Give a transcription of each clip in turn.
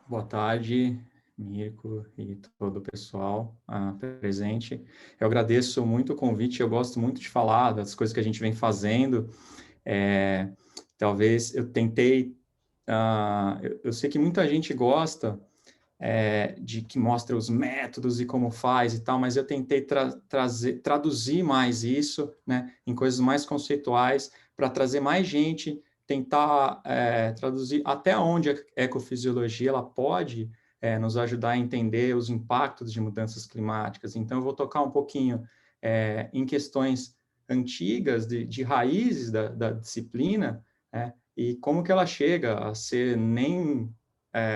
Boa tarde, Mirko e todo o pessoal presente. Eu agradeço muito o convite, eu gosto muito de falar das coisas que a gente vem fazendo. É, Talvez eu tentei, eu sei que muita gente gosta de que mostra os métodos e como faz e tal, mas eu tentei traduzir mais isso, né, em coisas mais conceituais, para trazer mais gente, tentar traduzir até onde a ecofisiologia ela pode nos ajudar a entender os impactos de mudanças climáticas. Então, eu vou tocar um pouquinho em questões antigas, de raízes da disciplina, e como que ela chega a ser nem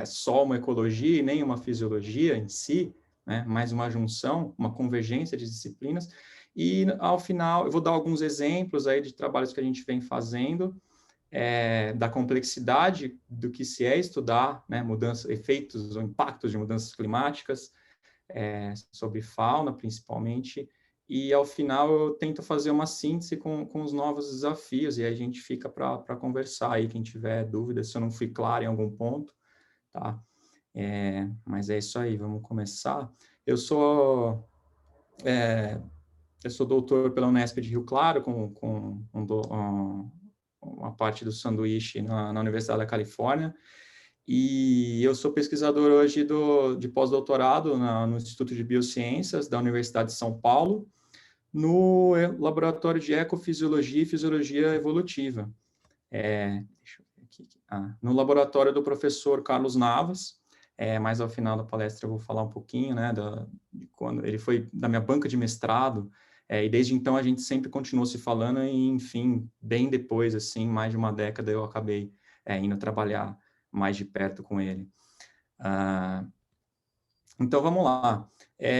só uma ecologia e nem uma fisiologia em si, né, mas uma junção, uma convergência de disciplinas. E, ao final, eu vou dar alguns exemplos aí de trabalhos que a gente vem fazendo, da complexidade do que se é estudar, né, mudanças, efeitos ou impactos de mudanças climáticas, sobre fauna, principalmente, e, ao final, eu tento fazer uma síntese com os novos desafios, e aí a gente fica para conversar aí, quem tiver dúvida, se eu não fui claro em algum ponto, tá? Mas é isso aí, vamos começar. Eu sou, eu sou doutor pela Unesp de Rio Claro, com uma parte do sanduíche na Universidade da Califórnia, e eu sou pesquisador hoje de pós-doutorado no Instituto de Biociências da Universidade de São Paulo, no Laboratório de Ecofisiologia e Fisiologia Evolutiva. Deixa eu ver aqui. No laboratório do professor Carlos Navas, mais ao final da palestra eu vou falar um pouquinho, né, de quando ele foi da minha banca de mestrado, e desde então a gente sempre continuou se falando e, enfim, bem depois, assim, mais de uma década, eu acabei indo trabalhar mais de perto com ele. Então, vamos lá.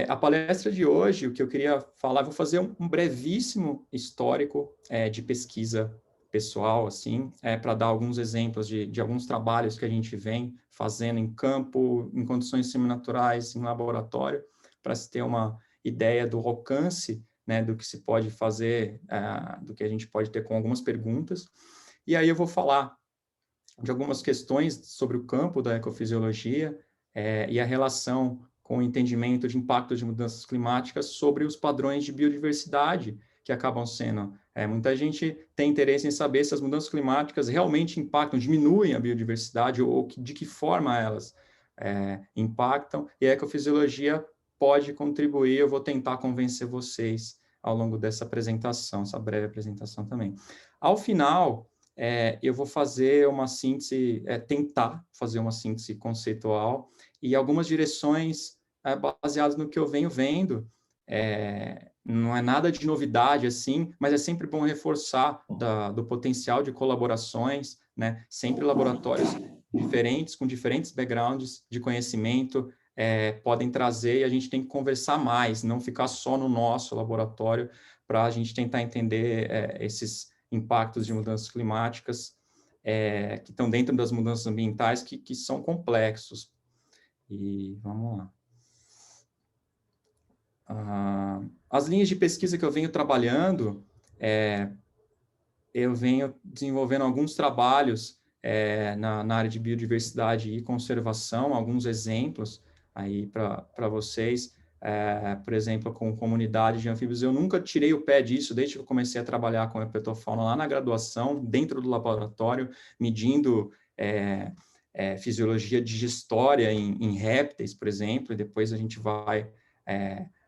A palestra de hoje, o que eu queria falar, vou fazer um brevíssimo histórico de pesquisa pessoal, assim, para dar alguns exemplos de alguns trabalhos que a gente vem fazendo em campo, em condições seminaturais, em laboratório, para se ter uma ideia do alcance, né, do que se pode fazer, do que a gente pode ter com algumas perguntas. E aí eu vou falar de algumas questões sobre o campo da ecofisiologia e a relação com o entendimento de impactos de mudanças climáticas sobre os padrões de biodiversidade que acabam sendo. Muita gente tem interesse em saber se as mudanças climáticas realmente impactam, diminuem a biodiversidade ou de que forma elas impactam, e a ecofisiologia pode contribuir. Eu vou tentar convencer vocês ao longo dessa apresentação, essa breve apresentação também. Ao final, eu vou fazer uma síntese, tentar fazer uma síntese conceitual e algumas direções baseadas no que eu venho vendo. Não é nada de novidade, assim, mas é sempre bom reforçar do potencial de colaborações, né? Sempre laboratórios diferentes, com diferentes backgrounds de conhecimento, podem trazer, e a gente tem que conversar mais, não ficar só no nosso laboratório, para a gente tentar entender esses impactos de mudanças climáticas, que estão dentro das mudanças ambientais, que são complexos. E vamos lá. As linhas de pesquisa que eu venho trabalhando, eu venho desenvolvendo alguns trabalhos na área de biodiversidade e conservação, alguns exemplos aí para vocês. Por exemplo, com comunidade de anfíbios, eu nunca tirei o pé disso desde que eu comecei a trabalhar com herpetofauna lá na graduação, dentro do laboratório, medindo fisiologia digestória em répteis, por exemplo, e depois a gente vai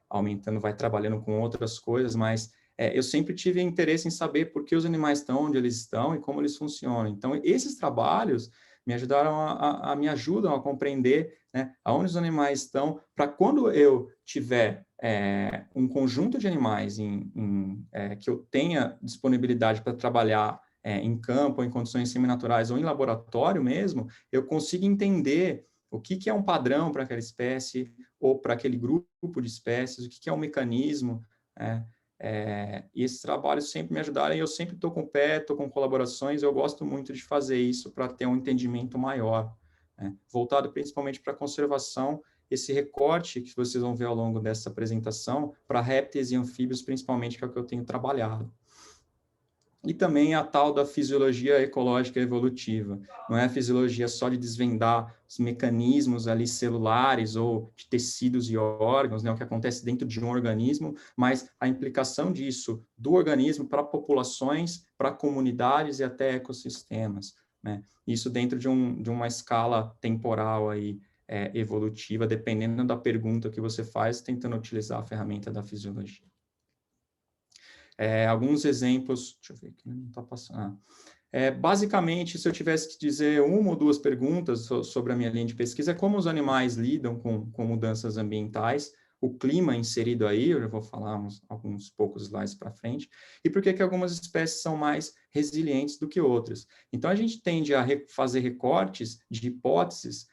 aumentando, vai trabalhando com outras coisas, mas eu sempre tive interesse em saber por que os animais estão onde eles estão e como eles funcionam. Então, esses trabalhos me ajudaram me ajudam a compreender, né, aonde os animais estão, para quando eu tiver um conjunto de animais que eu tenha disponibilidade para trabalhar em campo, em condições seminaturais ou em laboratório mesmo, eu consigo entender o que é um padrão para aquela espécie ou para aquele grupo de espécies, o que é um mecanismo, e esses trabalhos sempre me ajudaram, e eu sempre estou com o pé, estou com colaborações, eu gosto muito de fazer isso para ter um entendimento maior, né? Voltado principalmente para a conservação, esse recorte que vocês vão ver ao longo dessa apresentação, para répteis e anfíbios, principalmente, que é o que eu tenho trabalhado. E também a tal da fisiologia ecológica evolutiva. Não é a fisiologia só de desvendar os mecanismos ali celulares ou de tecidos e órgãos, né, o que acontece dentro de um organismo, mas a implicação disso do organismo para populações, para comunidades e até ecossistemas, né? Isso dentro de uma escala temporal aí, evolutiva, dependendo da pergunta que você faz, tentando utilizar a ferramenta da fisiologia. Alguns exemplos, deixa eu ver aqui, não está passando. Basicamente, se eu tivesse que dizer uma ou duas perguntas sobre a minha linha de pesquisa, é como os animais lidam com mudanças ambientais, o clima inserido aí, eu já vou falar alguns poucos slides para frente, e por que algumas espécies são mais resilientes do que outras. Então, a gente tende a fazer recortes de hipóteses,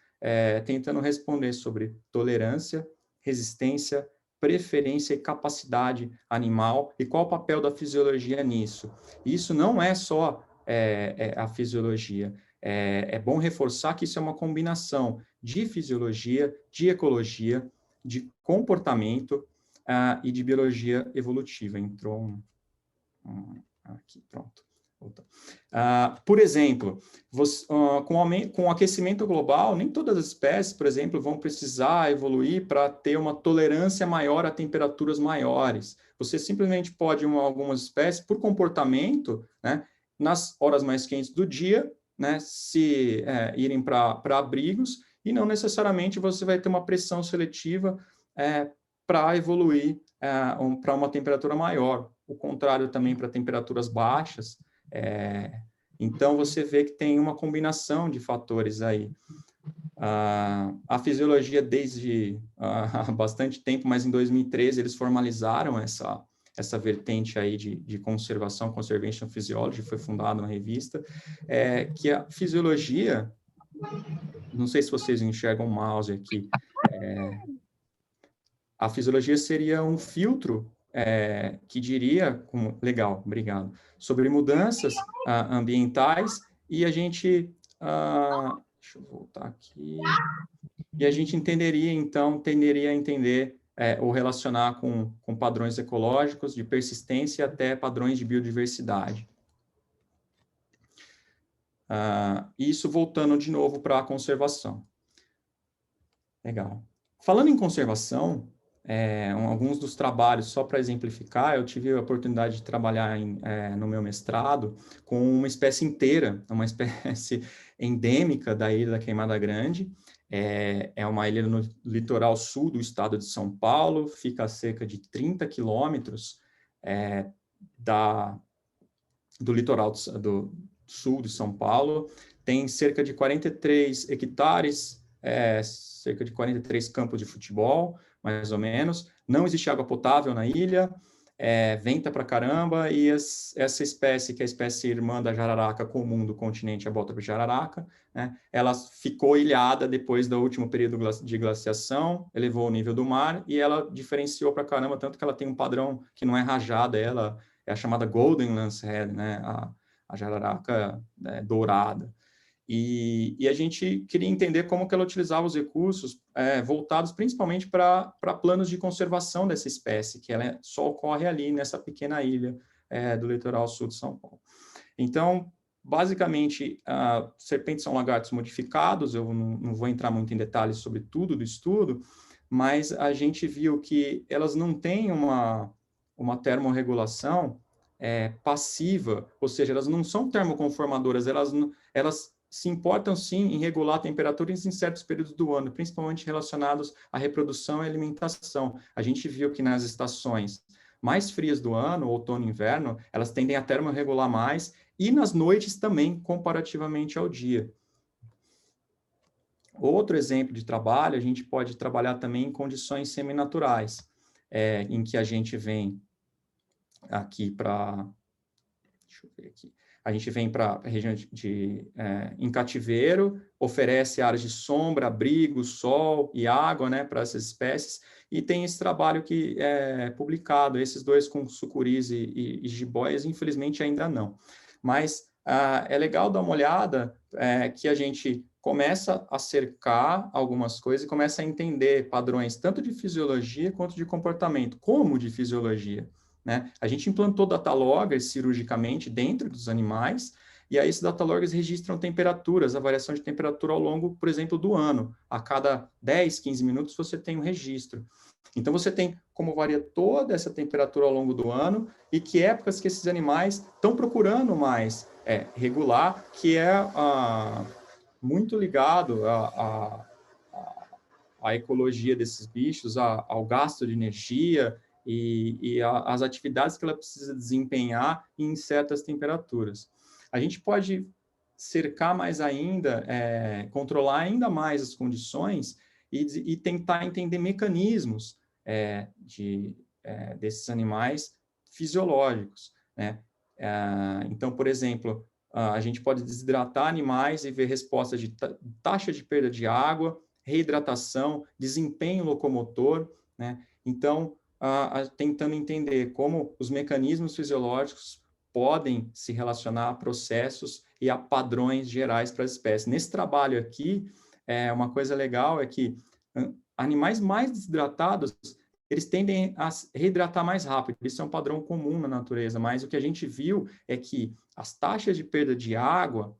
tentando responder sobre tolerância, resistência, preferência e capacidade animal, e qual o papel da fisiologia nisso. Isso não é só a fisiologia. É bom reforçar que isso é uma combinação de fisiologia, de ecologia, de comportamento e de biologia evolutiva. Entrou aqui, pronto. Por exemplo, com o aquecimento global, nem todas as espécies, por exemplo, vão precisar evoluir para ter uma tolerância maior a temperaturas maiores. Você simplesmente pode, algumas espécies, por comportamento, né, nas horas mais quentes do dia, né, irem para abrigos, e não necessariamente você vai ter uma pressão seletiva para evoluir para uma temperatura maior. O contrário também para temperaturas baixas. Então, você vê que tem uma combinação de fatores aí. A fisiologia, desde há bastante tempo, mas em 2013, eles formalizaram essa vertente aí de conservação, Conservation Physiology, foi fundada uma revista, que a fisiologia, não sei se vocês enxergam o mouse aqui, a fisiologia seria um filtro que diria, legal, obrigado, sobre mudanças ambientais, e a gente, deixa eu voltar aqui, e a gente tenderia a entender ou relacionar com padrões ecológicos de persistência até padrões de biodiversidade. Isso voltando de novo para a conservação. Legal. Falando em conservação, alguns dos trabalhos, só para exemplificar, eu tive a oportunidade de trabalhar no meu mestrado com uma espécie inteira, uma espécie endêmica da Ilha da Queimada Grande. É uma ilha no litoral sul do estado de São Paulo, fica a cerca de 30 quilômetros do litoral do sul de São Paulo, tem cerca de 43 hectares, cerca de 43 campos de futebol, mais ou menos. Não existe água potável na ilha, venta pra caramba, e essa espécie, que é a espécie irmã da jararaca comum do continente, a Botrop jararaca, né, ela ficou ilhada depois do último período de glaciação, elevou o nível do mar, e ela diferenciou pra caramba, tanto que ela tem um padrão que não é rajada, ela é a chamada Golden Lancehead, né, a jararaca dourada. E a gente queria entender como que ela utilizava os recursos voltados principalmente para planos de conservação dessa espécie, que ela só ocorre ali nessa pequena ilha do litoral sul de São Paulo. Então, basicamente, serpentes são lagartos modificados, eu não vou entrar muito em detalhes sobre tudo do estudo, mas a gente viu que elas não têm uma termorregulação passiva, ou seja, elas não são termoconformadoras, elas se importam, sim, em regular temperaturas em certos períodos do ano, principalmente relacionados à reprodução e alimentação. A gente viu que nas estações mais frias do ano, outono e inverno, elas tendem a termorregular mais, e nas noites também, comparativamente ao dia. Outro exemplo de trabalho, a gente pode trabalhar também em condições seminaturais, em que a gente vem aqui para... Deixa eu ver aqui. A gente vem para a região em cativeiro, oferece áreas de sombra, abrigo, sol e água, né, para essas espécies, e tem esse trabalho que é publicado, esses dois com sucuris e jiboias, infelizmente ainda não. Mas é legal dar uma olhada que a gente começa a cercar algumas coisas e começa a entender padrões tanto de fisiologia quanto de comportamento, como de fisiologia, né? A gente implantou data loggers cirurgicamente dentro dos animais, e aí esses data loggers registram temperaturas, a variação de temperatura ao longo, por exemplo, do ano. A cada 10, 15 minutos você tem um registro. Então, você tem como varia toda essa temperatura ao longo do ano e que épocas que esses animais estão procurando mais regular, que é muito ligado à ecologia desses bichos, ao gasto de energia e às atividades que ela precisa desempenhar em certas temperaturas. A gente pode cercar mais ainda, controlar ainda mais as condições e tentar entender mecanismos desses animais fisiológicos, né? Então, por exemplo, a gente pode desidratar animais e ver respostas de taxa de perda de água, reidratação, desempenho locomotor, né? Então, tentando entender como os mecanismos fisiológicos podem se relacionar a processos e a padrões gerais para as espécies. Nesse trabalho aqui, uma coisa legal é que animais mais desidratados, eles tendem a reidratar mais rápido. Isso é um padrão comum na natureza, mas o que a gente viu é que as taxas de perda de água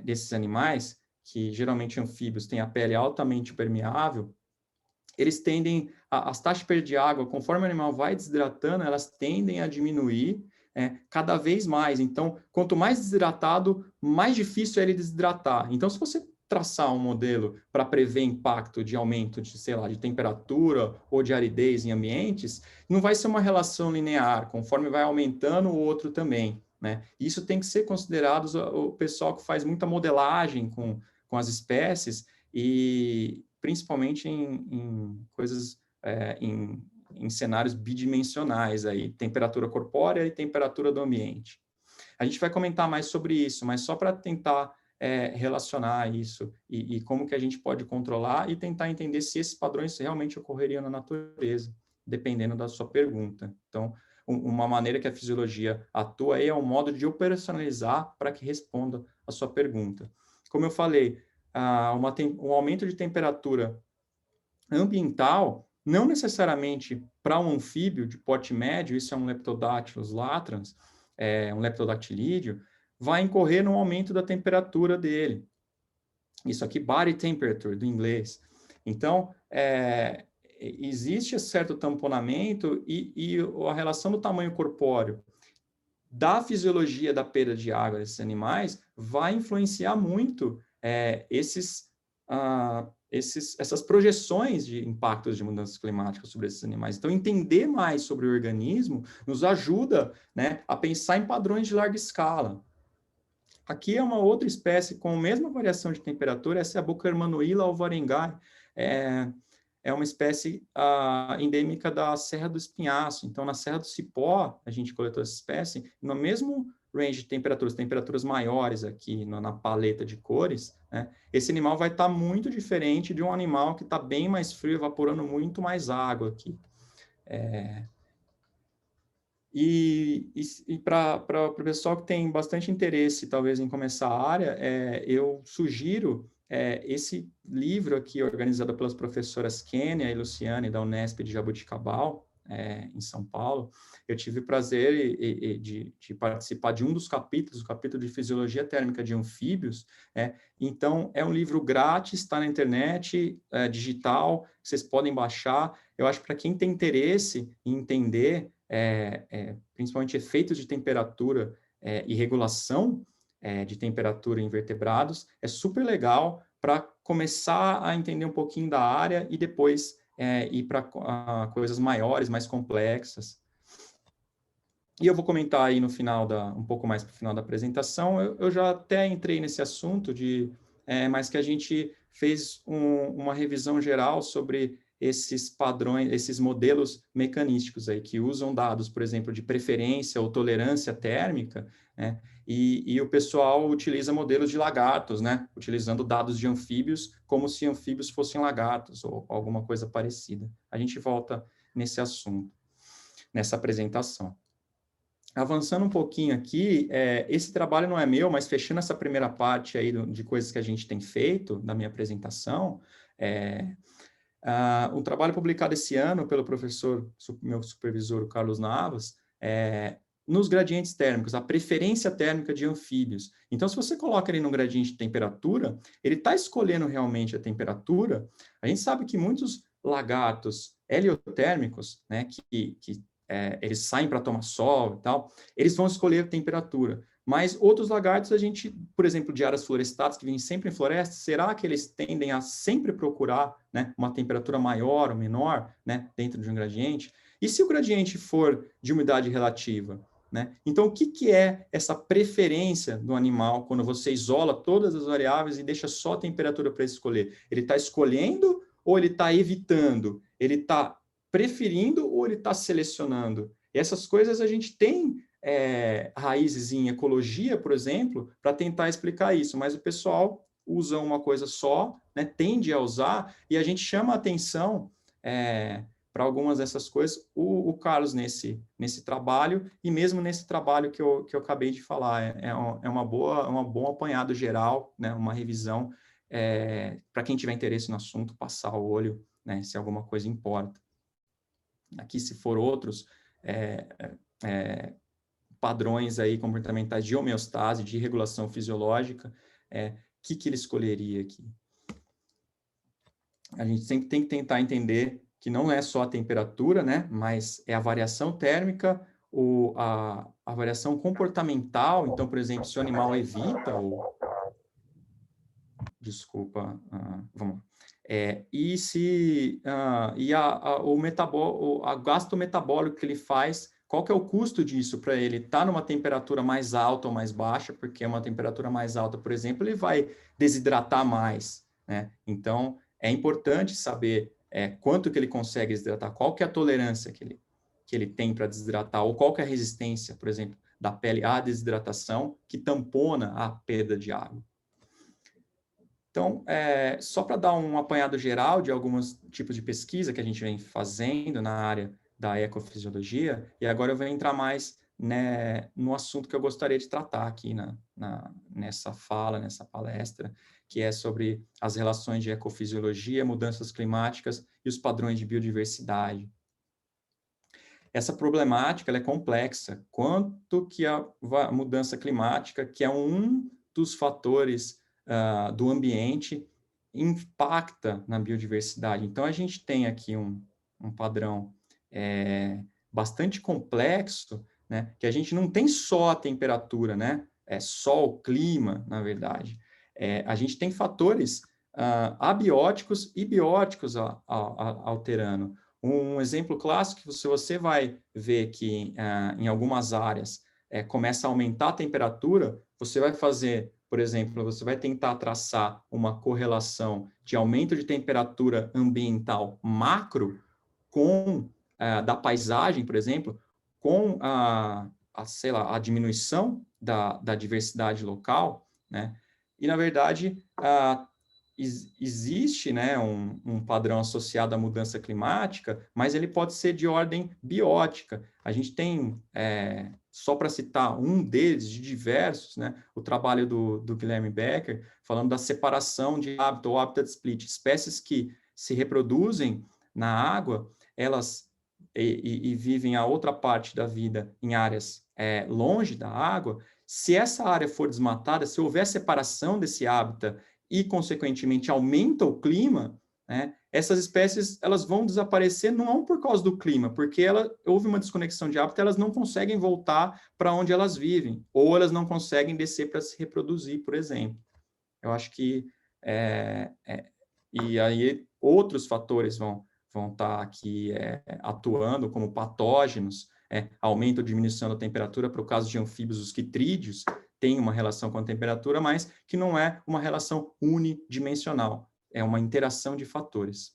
desses animais, que geralmente anfíbios têm a pele altamente permeável, eles tendem, as taxas de perda de água, conforme o animal vai desidratando, elas tendem a diminuir cada vez mais. Então, quanto mais desidratado, mais difícil é ele desidratar. Então, se você traçar um modelo para prever impacto de aumento de, sei lá, de temperatura ou de aridez em ambientes, não vai ser uma relação linear, conforme vai aumentando o outro também, né? Isso tem que ser considerado o pessoal que faz muita modelagem com as espécies e principalmente em coisas, em cenários bidimensionais aí, temperatura corpórea e temperatura do ambiente. A gente vai comentar mais sobre isso, mas só para tentar relacionar isso e como que a gente pode controlar e tentar entender se esses padrões realmente ocorreriam na natureza, dependendo da sua pergunta. Então, uma maneira que a fisiologia atua aí é um modo de operacionalizar para que responda a sua pergunta. Como eu falei, um aumento de temperatura ambiental, não necessariamente para um anfíbio de porte médio, isso é um Leptodactylus latrans, um leptodactilídeo, vai incorrer no aumento da temperatura dele. Isso aqui, body temperature, do inglês. Então, existe certo tamponamento e a relação do tamanho corpóreo da fisiologia da perda de água desses animais vai influenciar muito essas projeções de impactos de mudanças climáticas sobre esses animais. Então, entender mais sobre o organismo nos ajuda, né, a pensar em padrões de larga escala. Aqui é uma outra espécie com a mesma variação de temperatura, essa é a Buckermanuila alvarengai, é uma espécie endêmica da Serra do Espinhaço. Então, na Serra do Cipó, a gente coletou essa espécie, no mesmo range de temperaturas maiores aqui na paleta de cores, né? Esse animal vai estar muito diferente de um animal que está bem mais frio, evaporando muito mais água aqui. E para o pessoal que tem bastante interesse, talvez, em começar a área, eu sugiro esse livro aqui, organizado pelas professoras Kênia e Luciane, da Unesp de Jaboticabal, em São Paulo. Eu tive o prazer de participar de um dos capítulos, o capítulo de Fisiologia Térmica de Anfíbios. Então, é um livro grátis, está na internet, digital, vocês podem baixar. Eu acho que para quem tem interesse em entender principalmente efeitos de temperatura e regulação de temperatura em vertebrados, é super legal para começar a entender um pouquinho da área e depois ir para coisas maiores, mais complexas. E eu vou comentar aí no final, um pouco mais para o final da apresentação, eu já até entrei nesse assunto, mas que a gente fez uma revisão geral sobre esses padrões, esses modelos mecanísticos aí, que usam dados, por exemplo, de preferência ou tolerância térmica, né? E o pessoal utiliza modelos de lagartos, né? Utilizando dados de anfíbios, como se anfíbios fossem lagartos, ou alguma coisa parecida. A gente volta nesse assunto, nessa apresentação. Avançando um pouquinho aqui, esse trabalho não é meu, mas fechando essa primeira parte aí de coisas que a gente tem feito, da minha apresentação, Um trabalho publicado esse ano pelo professor, meu supervisor, o Carlos Navas, nos gradientes térmicos, a preferência térmica de anfíbios. Então, se você coloca ele no gradiente de temperatura, ele está escolhendo realmente a temperatura. A gente sabe que muitos lagartos heliotérmicos, né, que eles saem para tomar sol e tal, eles vão escolher temperatura. Mas outros lagartos, a gente, por exemplo, de áreas florestadas, que vivem sempre em floresta, será que eles tendem a sempre procurar, né, uma temperatura maior ou menor, né, dentro de um gradiente? E se o gradiente for de umidade relativa? Né? Então, o que é essa preferência do animal quando você isola todas as variáveis e deixa só a temperatura para escolher? Ele está escolhendo ou ele está evitando? Ele está preferindo ou ele está selecionando? E essas coisas a gente tem raízes em ecologia, por exemplo, para tentar explicar isso, mas o pessoal usa uma coisa só, né, tende a usar, e a gente chama a atenção para algumas dessas coisas, o Carlos nesse trabalho, e mesmo nesse trabalho que eu acabei de falar, um bom apanhado geral, né, uma revisão, para quem tiver interesse no assunto, passar o olho, né, se alguma coisa importa. Aqui, se for outros, padrões aí comportamentais de homeostase, de regulação fisiológica, que ele escolheria aqui? A gente sempre tem que tentar entender que não é só a temperatura, né, mas é a variação térmica, a variação comportamental. Então, por exemplo, se o animal evita, desculpa, vamos lá. E se o gasto metabólico que ele faz, qual que é o custo disso para ele estar numa temperatura mais alta ou mais baixa? Porque uma temperatura mais alta, por exemplo, ele vai desidratar mais, né? Então, é importante saber quanto que ele consegue desidratar, qual que é a tolerância que ele tem para desidratar, ou qual que é a resistência, por exemplo, da pele à desidratação, que tampona a perda de água. Então, só para dar um apanhado geral de alguns tipos de pesquisa que a gente vem fazendo na área da ecofisiologia, e agora eu vou entrar mais, né, no assunto que eu gostaria de tratar aqui nessa fala, nessa palestra, que é sobre as relações de ecofisiologia, mudanças climáticas e os padrões de biodiversidade. Essa problemática ela é complexa, quanto que a mudança climática, que é um dos fatores do ambiente, impacta na biodiversidade. Então, a gente tem aqui um padrão bastante complexo, né, que a gente não tem só a temperatura, né, é só o clima, na verdade. A gente tem fatores abióticos e bióticos alterando. Um exemplo clássico, se você vai ver que em algumas áreas começa a aumentar a temperatura, você vai fazer, por exemplo, você vai tentar traçar uma correlação de aumento de temperatura ambiental macro com da paisagem, por exemplo, com sei lá, a diminuição da diversidade local, né? E, na verdade, existe, né, um padrão associado à mudança climática, mas ele pode ser de ordem biótica. A gente tem, só para citar um deles, de diversos, né, o trabalho do Guilherme Becker, falando da separação de hábito ou habitat split, espécies que se reproduzem na água, elas e vivem a outra parte da vida em áreas longe da água. Se essa área for desmatada, se houver separação desse hábitat e, consequentemente, aumenta o clima, né, essas espécies elas vão desaparecer não por causa do clima, porque houve uma desconexão de hábitat, elas não conseguem voltar para onde elas vivem, ou elas não conseguem descer para se reproduzir, por exemplo. Eu acho que e aí outros fatores vão estar aqui atuando como patógenos, aumento ou diminuição da temperatura. Para o caso de anfíbios, os quitrídeos tem uma relação com a temperatura, mas que não é uma relação unidimensional, é uma interação de fatores.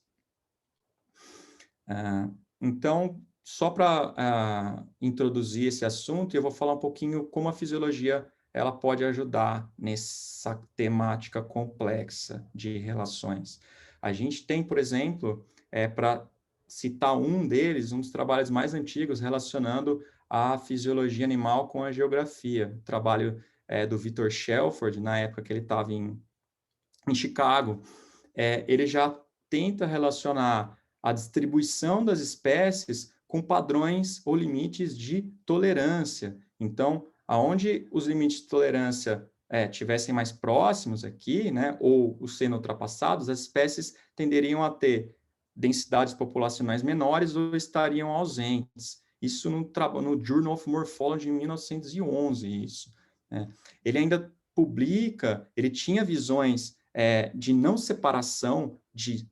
Então, só para introduzir esse assunto, eu vou falar um pouquinho como a fisiologia ela pode ajudar nessa temática complexa de relações. A gente tem, por exemplo, para citar um deles, um dos trabalhos mais antigos relacionando a fisiologia animal com a geografia, o trabalho do Victor Shelford, na época que ele estava em Chicago. Ele já tenta relacionar a distribuição das espécies com padrões ou limites de tolerância. Então, aonde os limites de tolerância tivessem mais próximos aqui, né, ou sendo ultrapassados, as espécies tenderiam a ter densidades populacionais menores ou estariam ausentes. Isso no Journal of Morphology, em 1911, isso. Né? Ele ainda publica, ele tinha visões de não separação de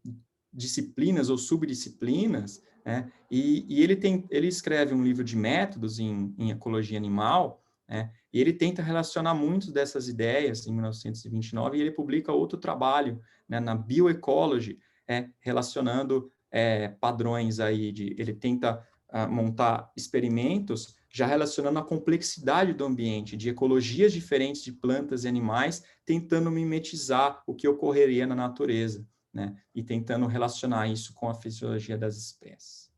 disciplinas ou subdisciplinas, né? E ele escreve um livro de métodos em ecologia animal, né? E ele tenta relacionar muitas dessas ideias em 1929, e ele publica outro trabalho, né, na Bioecology, relacionando padrões aí, ele tenta montar experimentos já relacionando a complexidade do ambiente, de ecologias diferentes de plantas e animais, tentando mimetizar o que ocorreria na natureza, né? E tentando relacionar isso com a fisiologia das espécies.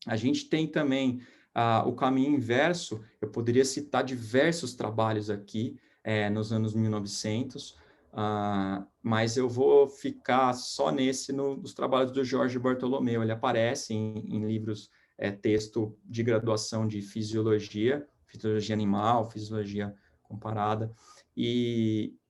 A gente tem também o caminho inverso. Eu poderia citar diversos trabalhos aqui nos anos 1900, mas eu vou ficar só nos trabalhos do Jorge Bartolomeu. Ele aparece em livros, texto de graduação de fisiologia animal, fisiologia comparada,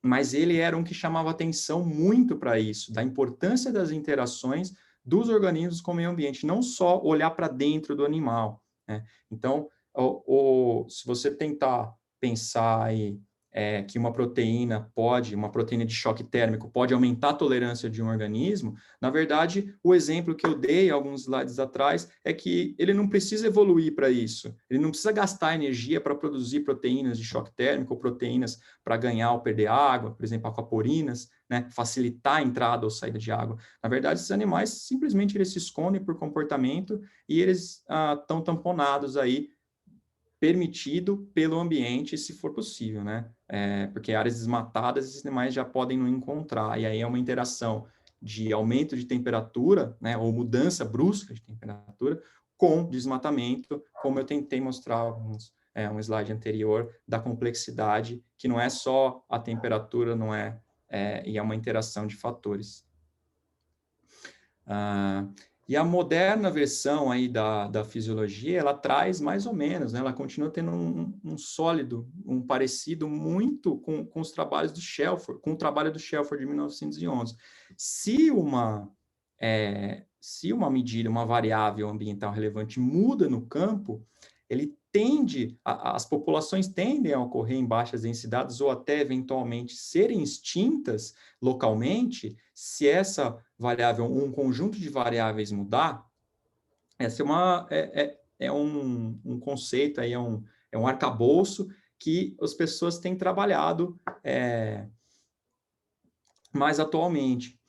mas ele era um que chamava atenção muito para isso, da importância das interações dos organismos com o meio ambiente, não só olhar para dentro do animal, né? Então, se você tentar pensar aí, que uma proteína de choque térmico pode aumentar a tolerância de um organismo, na verdade, o exemplo que eu dei alguns slides atrás é que ele não precisa evoluir para isso, ele não precisa gastar energia para produzir proteínas de choque térmico ou proteínas para ganhar ou perder água, por exemplo, aquaporinas, né, facilitar a entrada ou saída de água. Na verdade, esses animais simplesmente eles se escondem por comportamento e eles estão tamponados aí, permitido pelo ambiente, se for possível, né? Porque áreas desmatadas, esses animais já podem não encontrar, e aí é uma interação de aumento de temperatura, né, ou mudança brusca de temperatura, com desmatamento, como eu tentei mostrar um slide anterior, da complexidade, que não é só a temperatura, não e é uma interação de fatores. E a moderna versão aí da fisiologia, ela traz mais ou menos, né? Ela continua tendo um sólido, um parecido muito com os trabalhos do Shelford, com o trabalho do Shelford de 1911. Se uma medida, uma variável ambiental relevante muda no campo, as populações tendem a ocorrer em baixas densidades ou até eventualmente serem extintas localmente, se essa variável, um conjunto de variáveis mudar. Essa é um conceito, aí é um arcabouço que as pessoas têm trabalhado mais atualmente.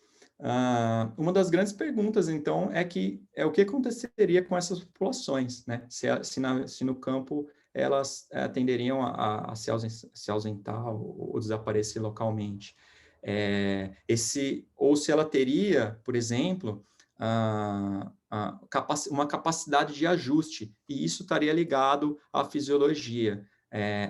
Uma das grandes perguntas, então, é o que aconteceria com essas populações, né? Se no campo elas tenderiam a se ausentar ou desaparecer localmente. Ou se ela teria, por exemplo, uma capacidade de ajuste, e isso estaria ligado à fisiologia.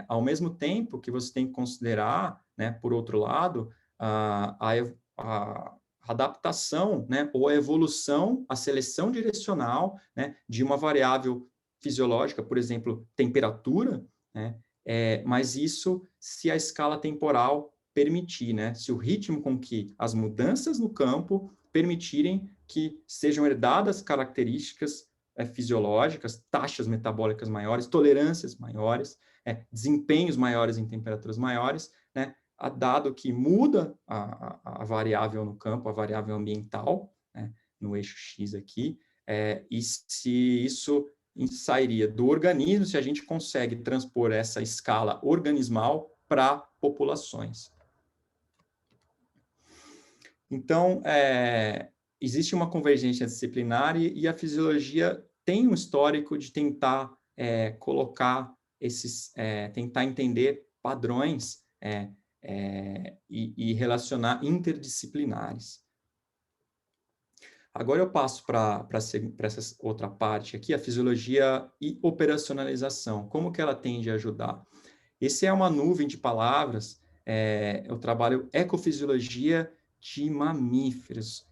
Ao mesmo tempo que você tem que considerar, né, por outro lado, a adaptação, né, ou a evolução, a seleção direcional, né, de uma variável fisiológica, por exemplo, temperatura, né, mas isso se a escala temporal permitir, né, se o ritmo com que as mudanças no campo permitirem que sejam herdadas características fisiológicas, taxas metabólicas maiores, tolerâncias maiores, desempenhos maiores em temperaturas maiores, né, dado que muda a variável no campo, a variável ambiental, né, no eixo X aqui, e se isso sairia do organismo, se a gente consegue transpor essa escala organismal para populações. Então, existe uma convergência disciplinar e a fisiologia tem um histórico de tentar colocar tentar entender padrões e relacionar interdisciplinares. Agora eu passo para essa outra parte aqui, a fisiologia e operacionalização. Como que ela tende a ajudar? Esse é uma nuvem de palavras, eu trabalho ecofisiologia de mamíferos.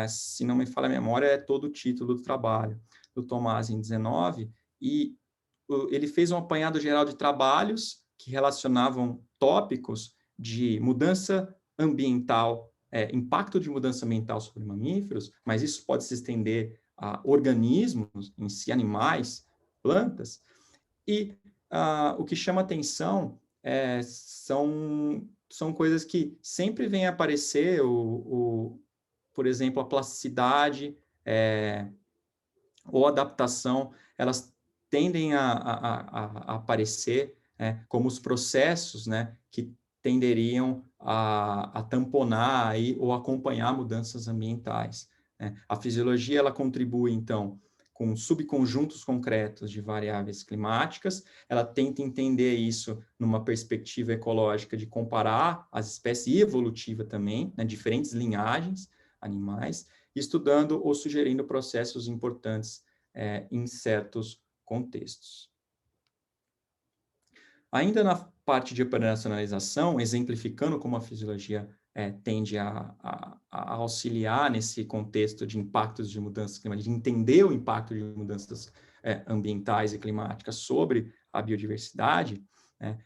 se não me falha a memória, é todo o título do trabalho, do Tomás em 19, e ele fez um apanhado geral de trabalhos que relacionavam tópicos de mudança ambiental, impacto de mudança ambiental sobre mamíferos, mas isso pode se estender a organismos em si, animais, plantas, e o que chama atenção são coisas que sempre vêm a aparecer, por exemplo, a plasticidade ou adaptação, elas tendem a aparecer como os processos, né, que tenderiam a tamponar aí, ou acompanhar mudanças ambientais. Né? A fisiologia ela contribui, então, com subconjuntos concretos de variáveis climáticas, ela tenta entender isso numa perspectiva ecológica de comparar as espécies e evolutiva também, né, diferentes linhagens animais, estudando ou sugerindo processos importantes em certos contextos. Ainda na parte de operacionalização, exemplificando como a fisiologia tende a auxiliar nesse contexto de impactos de mudanças climáticas, de entender o impacto de mudanças ambientais e climáticas sobre a biodiversidade, né,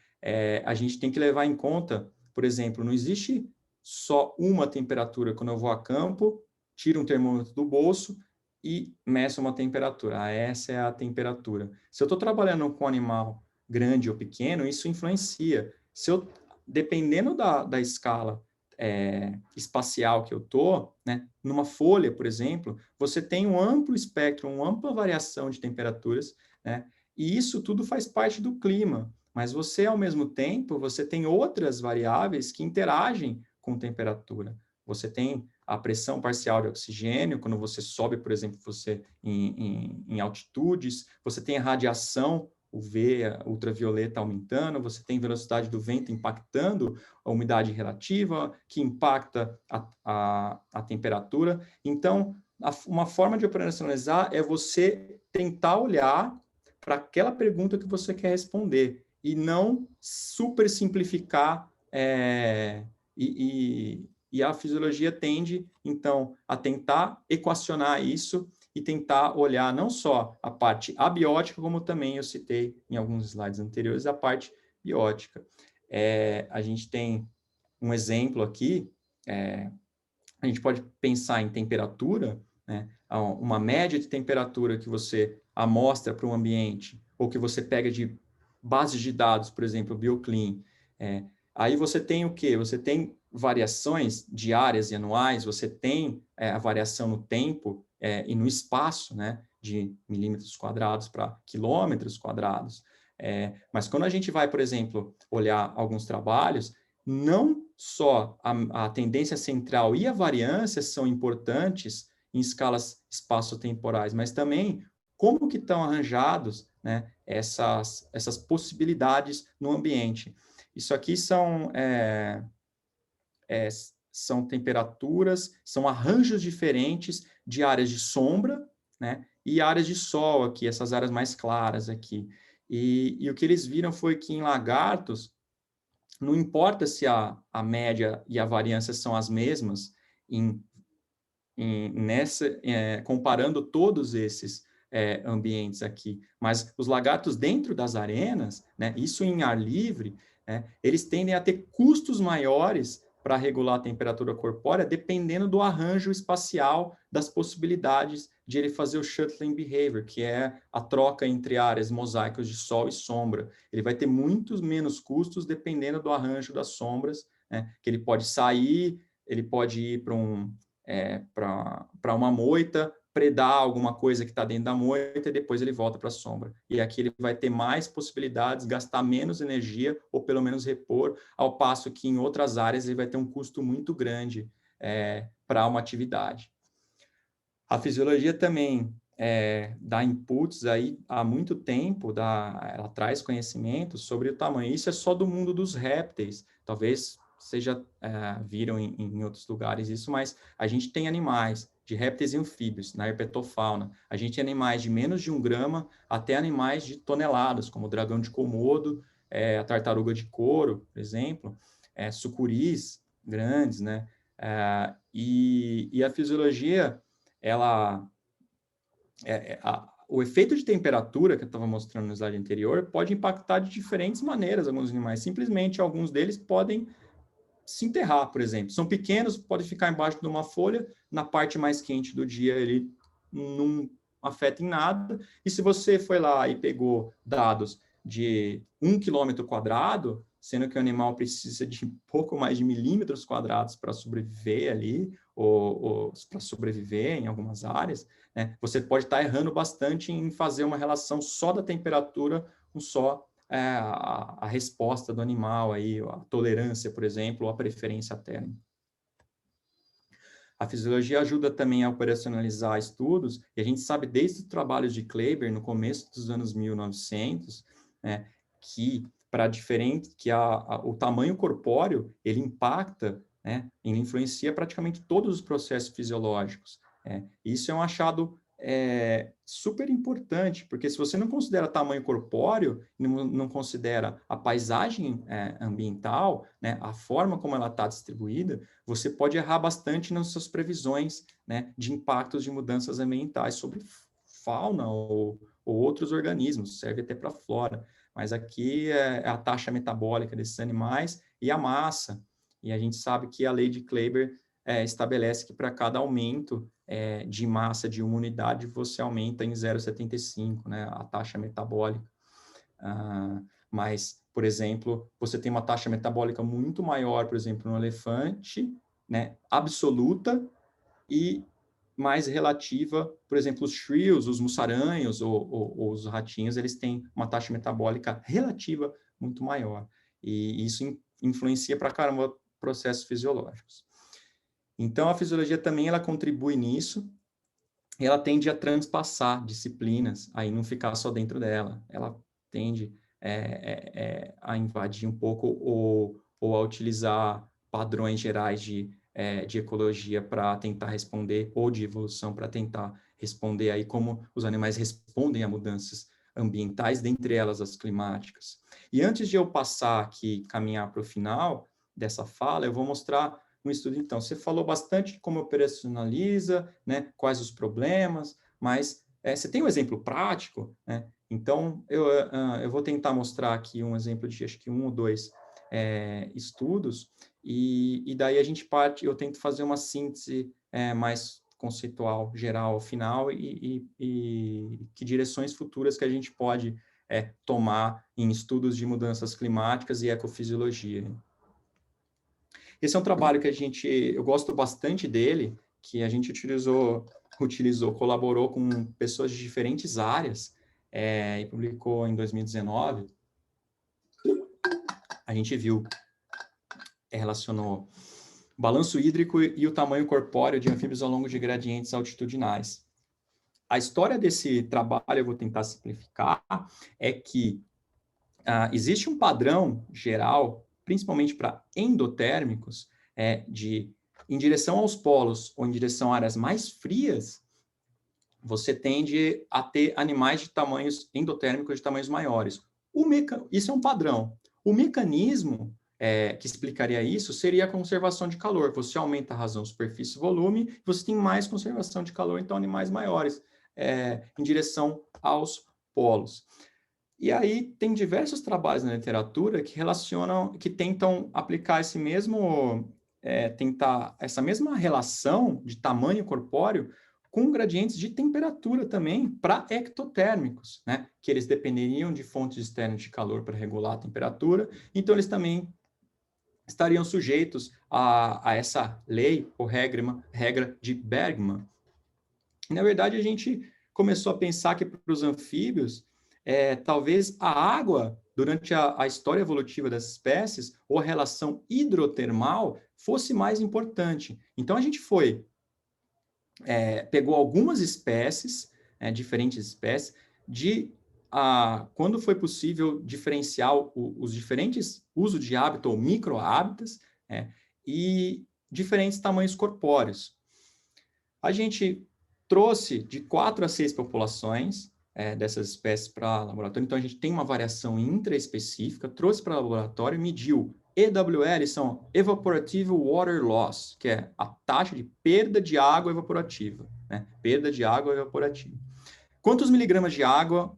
a gente tem que levar em conta, por exemplo, não existe só uma temperatura. Quando eu vou a campo, tiro um termômetro do bolso e meço uma temperatura. Essa é a temperatura. Se eu estou trabalhando com um animal grande ou pequeno, isso influencia. Dependendo da escala espacial que eu estou, né, numa folha, por exemplo, você tem um amplo espectro, uma ampla variação de temperaturas, né, e isso tudo faz parte do clima. Mas você, ao mesmo tempo, você tem outras variáveis que interagem com temperatura. Você tem a pressão parcial de oxigênio, quando você sobe, por exemplo, você em altitudes, você tem a radiação UV, a ultravioleta aumentando, você tem velocidade do vento impactando a umidade relativa, que impacta a temperatura. Então, uma forma de operacionalizar é você tentar olhar para aquela pergunta que você quer responder e não super simplificar e a fisiologia tende, então, a tentar equacionar isso e tentar olhar não só a parte abiótica, como também eu citei em alguns slides anteriores, a parte biótica. A gente tem um exemplo aqui, a gente pode pensar em temperatura, né? Uma média de temperatura que você amostra para um ambiente, ou que você pega de bases de dados, por exemplo, o BioClean. Aí você tem o quê? Você tem variações diárias e anuais, você tem a variação no tempo e no espaço, né? De milímetros quadrados para quilômetros quadrados. Mas quando a gente vai, por exemplo, olhar alguns trabalhos, não só a tendência central e a variância são importantes em escalas espaço-temporais, mas também como que estão arranjados, né, essas possibilidades no ambiente. Isso aqui são temperaturas, são arranjos diferentes de áreas de sombra, né, e áreas de sol aqui, essas áreas mais claras aqui. E o que eles viram foi que em lagartos, não importa se a média e a variância são as mesmas, comparando todos esses ambientes aqui, mas os lagartos dentro das arenas, né, isso em ar livre, eles tendem a ter custos maiores para regular a temperatura corpórea, dependendo do arranjo espacial das possibilidades de ele fazer o shuttling behavior, que é a troca entre áreas mosaicos de sol e sombra. Ele vai ter muitos menos custos dependendo do arranjo das sombras, né, que ele pode sair, ele pode ir para uma moita, predar alguma coisa que está dentro da moita e depois ele volta para a sombra. E aqui ele vai ter mais possibilidades, gastar menos energia ou pelo menos repor, ao passo que em outras áreas ele vai ter um custo muito grande para uma atividade. A fisiologia também dá inputs aí há muito tempo, ela traz conhecimento sobre o tamanho. Isso é só do mundo dos répteis. Talvez vocês já viram em outros lugares isso, mas a gente tem animais de répteis e anfíbios na herpetofauna. A gente tem animais de menos de 1 grama até animais de toneladas, como o dragão de Komodo, a tartaruga de couro, por exemplo, sucuris grandes, né? E a fisiologia, o efeito de temperatura que eu estava mostrando no slide anterior pode impactar de diferentes maneiras alguns animais. Simplesmente, alguns deles podem se enterrar, por exemplo. São pequenos, podem ficar embaixo de uma folha, na parte mais quente do dia ele não afeta em nada. E se você foi lá e pegou dados de 1 km², sendo que o animal precisa de pouco mais de milímetros quadrados para sobreviver ali, ou para sobreviver em algumas áreas, né? Você pode estar errando bastante em fazer uma relação só da temperatura com só a resposta do animal, aí, a tolerância, por exemplo, ou a preferência térmica. A fisiologia ajuda também a operacionalizar estudos, e a gente sabe desde os trabalhos de Kleber, no começo dos anos 1900, né, que o tamanho corpóreo, ele impacta, né, ele influencia praticamente todos os processos fisiológicos. Isso é um achado super importante, porque se você não considera tamanho corpóreo, não considera a paisagem ambiental, né, a forma como ela está distribuída, você pode errar bastante nas suas previsões, né, de impactos de mudanças ambientais sobre fauna ou outros organismos, serve até para a flora. Mas aqui é a taxa metabólica desses animais e a massa. E a gente sabe que a lei de Kleber estabelece que para cada aumento de massa de uma unidade, você aumenta em 0,75, né, a taxa metabólica. Mas, por exemplo, você tem uma taxa metabólica muito maior, por exemplo, no elefante, né, absoluta, e mais relativa, por exemplo, os shrews, os mussaranhos ou os ratinhos, eles têm uma taxa metabólica relativa muito maior. E isso influencia para caramba processos fisiológicos. Então, a fisiologia também ela contribui nisso, e ela tende a transpassar disciplinas, aí não ficar só dentro dela. Ela tende a invadir um pouco ou a utilizar padrões gerais de ecologia para tentar responder, ou de evolução para tentar responder aí como os animais respondem a mudanças ambientais, dentre elas as climáticas. E antes de eu passar aqui, caminhar para o final dessa fala, eu vou mostrar um estudo. Então, você falou bastante de como operacionaliza, né, quais os problemas, mas você tem um exemplo prático, né? Então, eu vou tentar mostrar aqui um exemplo de, acho que 1 ou 2 estudos, e daí a gente eu tento fazer uma síntese mais conceitual, geral, ao final, e que direções futuras que a gente pode tomar em estudos de mudanças climáticas e ecofisiologia. Esse é um trabalho que eu gosto bastante dele, que a gente colaborou com pessoas de diferentes áreas, e publicou em 2019. A gente viu, relacionou o balanço hídrico e o tamanho corpóreo de anfíbios ao longo de gradientes altitudinais. A história desse trabalho, eu vou tentar simplificar, é que existe um padrão geral, principalmente para endotérmicos, em direção aos polos ou em direção a áreas mais frias, você tende a ter animais de tamanhos endotérmicos de tamanhos maiores. Isso é um padrão. O mecanismo que explicaria isso seria a conservação de calor. Você aumenta a razão superfície e volume, você tem mais conservação de calor, então animais maiores em direção aos polos. E aí tem diversos trabalhos na literatura que tentam aplicar essa mesma relação de tamanho corpóreo com gradientes de temperatura também para ectotérmicos, né? Que eles dependeriam de fontes externas de calor para regular a temperatura, então eles também estariam sujeitos a essa lei ou regra de Bergman. E, na verdade, a gente começou a pensar que para os anfíbios, talvez a água, durante a história evolutiva das espécies, ou a relação hidrotermal, fosse mais importante. Então, a gente pegou algumas espécies, diferentes espécies, quando foi possível diferenciar os diferentes usos de hábito ou microhábitats, e diferentes tamanhos corpóreos. A gente trouxe de 4 a 6 populações dessas espécies para laboratório, então a gente tem uma variação intraespecífica, trouxe para o laboratório, mediu EWL são Evaporative Water Loss, que é a taxa de perda de água evaporativa, né? Perda de água evaporativa. Quantos miligramas de água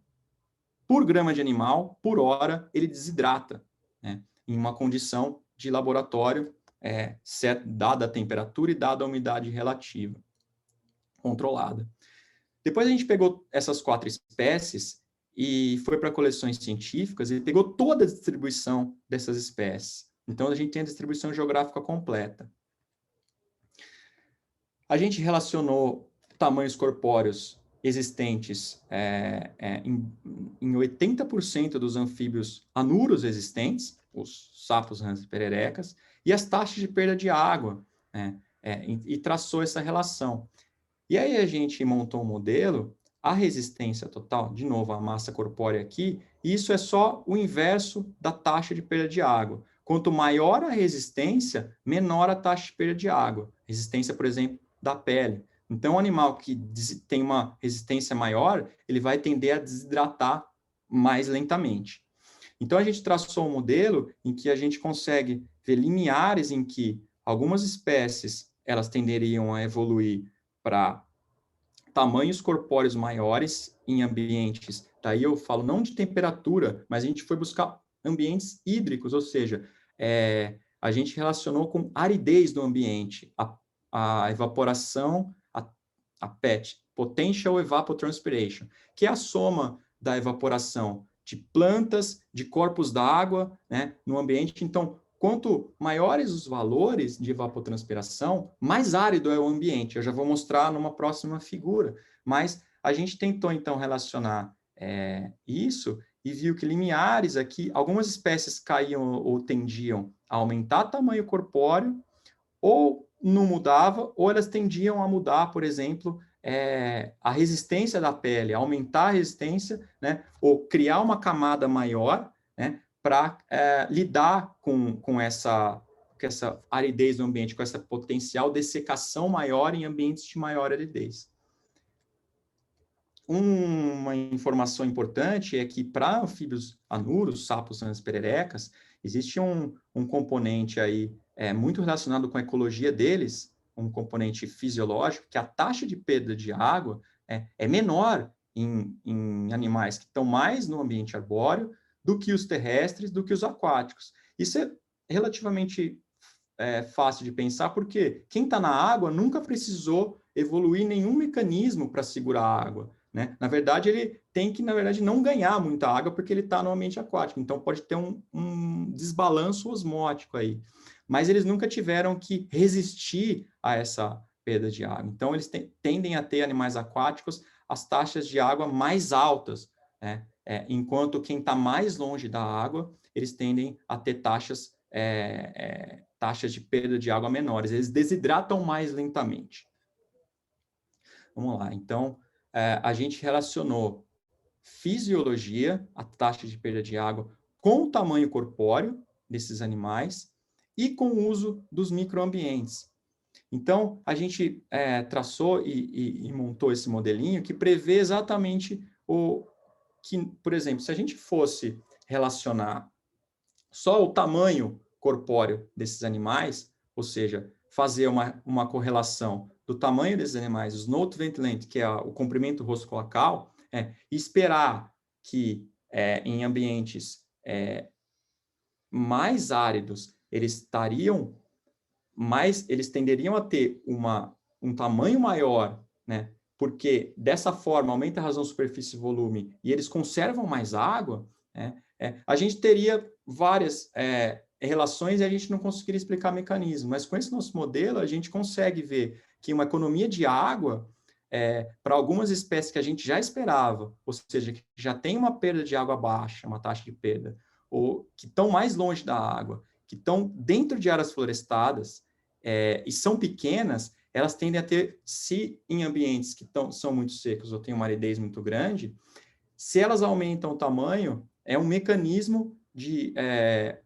por grama de animal, por hora, ele desidrata, né? Em uma condição de laboratório, dada a temperatura e dada a umidade relativa, controlada. Depois a gente pegou essas 4 espécies e foi para coleções científicas e pegou toda a distribuição dessas espécies. Então, a gente tem a distribuição geográfica completa. A gente relacionou tamanhos corpóreos existentes em 80% dos anfíbios anuros existentes, os sapos, rãs e pererecas, e as taxas de perda de água, né? E traçou essa relação. E aí a gente montou um modelo, a resistência total, de novo, a massa corpórea aqui, e isso é só o inverso da taxa de perda de água. Quanto maior a resistência, menor a taxa de perda de água. Resistência, por exemplo, da pele. Então, o animal que tem uma resistência maior, ele vai tender a desidratar mais lentamente. Então, a gente traçou um modelo em que a gente consegue ver limiares em que algumas espécies elas tenderiam a evoluir para tamanhos corpóreos maiores em ambientes, daí eu falo não de temperatura, mas a gente foi buscar ambientes hídricos, ou seja, a gente relacionou com aridez do ambiente, a evaporação, a PET, Potential Evapotranspiration, que é a soma da evaporação de plantas, de corpos d'água, né, no ambiente. Então, quanto maiores os valores de evapotranspiração, mais árido é o ambiente. Eu já vou mostrar numa próxima figura. Mas a gente tentou, então, relacionar isso e viu que limiares aqui, algumas espécies caíam ou tendiam a aumentar tamanho corpóreo, ou não mudava, ou elas tendiam a mudar, por exemplo, a resistência da pele, aumentar a resistência, né, ou criar uma camada maior, né, para lidar com essa aridez do ambiente, com essa potencial dessecação maior em ambientes de maior aridez. Uma informação importante é que para anfíbios anuros, sapos, rãs, pererecas, existe um componente aí muito relacionado com a ecologia deles, um componente fisiológico, que a taxa de perda de água é menor em animais que estão mais no ambiente arbóreo do que os terrestres, do que os aquáticos. Isso é relativamente fácil de pensar, porque quem está na água nunca precisou evoluir nenhum mecanismo para segurar a água, né? Na verdade, ele tem que, não ganhar muita água porque ele está no ambiente aquático. Então, pode ter um desbalanço osmótico aí. Mas eles nunca tiveram que resistir a essa perda de água. Então, eles tendem a ter, animais aquáticos, as taxas de água mais altas, né? Enquanto quem está mais longe da água, eles tendem a ter taxas de perda de água menores. Eles desidratam mais lentamente. Vamos lá. Então, a gente relacionou fisiologia, a taxa de perda de água, com o tamanho corpóreo desses animais e com o uso dos microambientes. Então, a gente traçou e montou esse modelinho que prevê exatamente que, por exemplo, se a gente fosse relacionar só o tamanho corpóreo desses animais, ou seja, fazer uma correlação do tamanho desses animais, os nose vent length, que é o comprimento roscoacal, e esperar que em ambientes mais áridos eles tenderiam a ter um tamanho maior, né? Porque dessa forma aumenta a razão superfície e volume e eles conservam mais água, né? A gente teria várias relações e a gente não conseguiria explicar mecanismo, mas com esse nosso modelo a gente consegue ver que uma economia de água para algumas espécies que a gente já esperava, ou seja, que já tem uma perda de água baixa, uma taxa de perda, ou que estão mais longe da água, que estão dentro de áreas florestadas e são pequenas, elas tendem a ter, se em ambientes que são muito secos ou têm uma aridez muito grande, se elas aumentam o tamanho, é um mecanismo